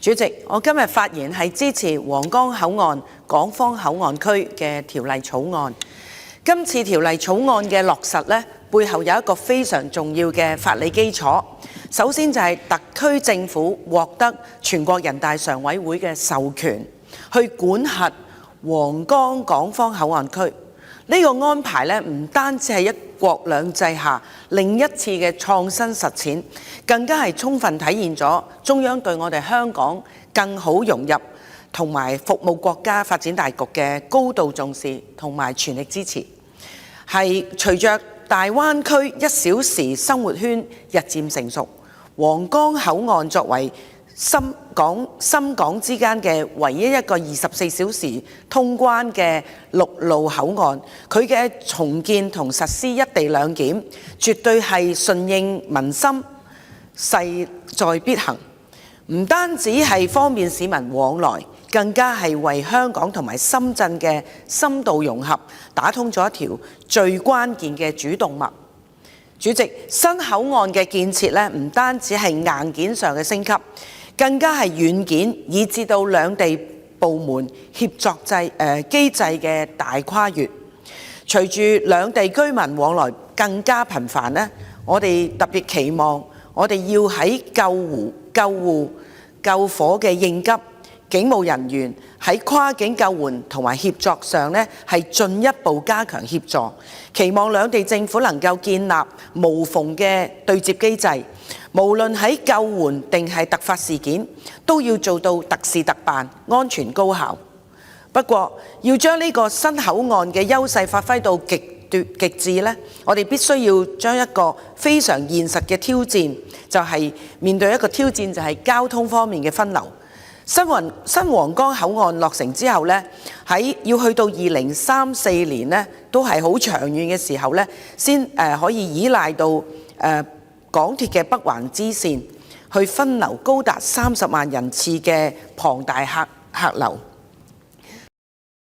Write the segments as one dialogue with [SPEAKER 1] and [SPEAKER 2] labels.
[SPEAKER 1] 主席，我今日發言係支持皇崗口岸港方口岸區嘅條例草案。今次條例草案嘅落實呢，背後有一個非常重要嘅法理基礎。首先就係特區政府獲得全國人大常委會嘅授權，去管轄皇崗港方口岸區。呢個安排呢，唔單止係一國兩制下另一次嘅創新實踐，更加係充分體現咗中央對我哋香港更好融入同埋服務國家發展大局嘅高度重視同埋全力支持。係隨着大灣區1小時生活圈日漸成熟，皇崗口岸作為深港之間嘅唯一一個24小時通關嘅陸路口岸，佢嘅重建同實施一地兩檢，絕對係順應民心，勢在必行。唔單止係方便市民往來，更加係為香港同埋深圳嘅深度融合打通咗一條最關鍵嘅主動脈。主席，新口岸嘅建設呢，唔單止係硬件上嘅升級，更加係軟件，以至到兩地部門協作機制嘅大跨越。隨住兩地居民往來更加頻繁呢，我哋特別期望我哋要喺救護、救火嘅應急、警務人員喺跨境救援同埋協作上呢，係進一步加強協助。期望兩地政府能夠建立無縫嘅對接機制。無論喺救援定係突發事件，都要做到特事特辦、安全高效。不過，要將呢個新口岸嘅優勢發揮到極致呢，我哋必須要將一個非常現實嘅挑戰，就係面對一個挑戰，就係交通方面嘅分流。新皇崗口岸落成之後呢，要去到2034年呢，都係好長遠嘅時候呢，先可以依賴到港鐵嘅北環支線去分流高達30萬人次嘅龐大客流。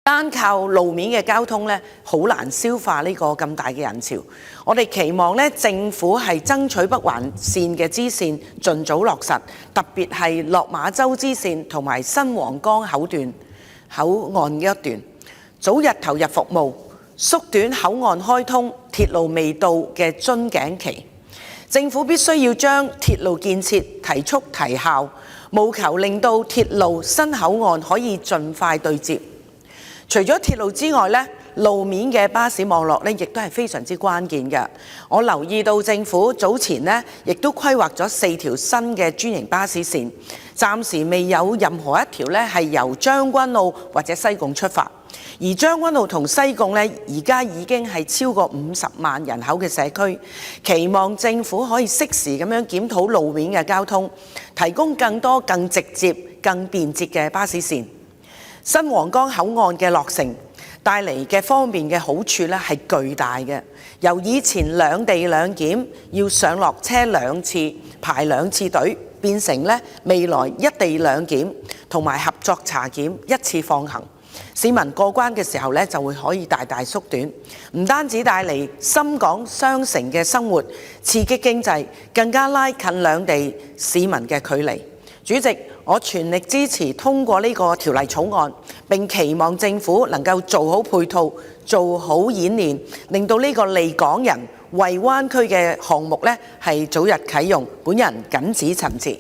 [SPEAKER 1] 單靠路面嘅交通呢，好難消化呢個咁大嘅人潮。我哋期望呢，政府係爭取北環線嘅支線盡早落實，特別係落馬洲支線同埋新皇崗口岸一段，早日投入服務，縮短口岸開通鐵路未到嘅樽頸期。政府必須要將鐵路建設提速提效，務求令到鐵路新口岸可以盡快對接。除咗鐵路之外呢，路面嘅巴士網絡呢，亦都係非常之關鍵嘅。我留意到政府早前呢，亦都規劃咗4條新嘅專營巴士線，暫時未有任何一條呢係由將軍澳或者西貢出發。而將軍澳同西貢呢，而家已經係超過50萬人口嘅社區，期望政府可以適時咁樣檢討路面嘅交通，提供更多更直接、更便捷嘅巴士線。新皇崗口岸嘅落成帶嚟嘅方便嘅好處呢係巨大嘅，由以前兩地兩檢要上落車2次、排2次隊，變成呢未來一地兩檢同埋合作查檢一次放行。市民過關嘅時候呢，就會可以大大縮短，唔單止帶嚟深港雙城嘅生活，刺激經濟，更加拉近兩地市民嘅距離。主席，我全力支持通過呢個條例草案，並期望政府能夠做好配套、做好演練，令到呢個利港人、為灣區嘅項目呢係早日啟用。本人謹此陳辭。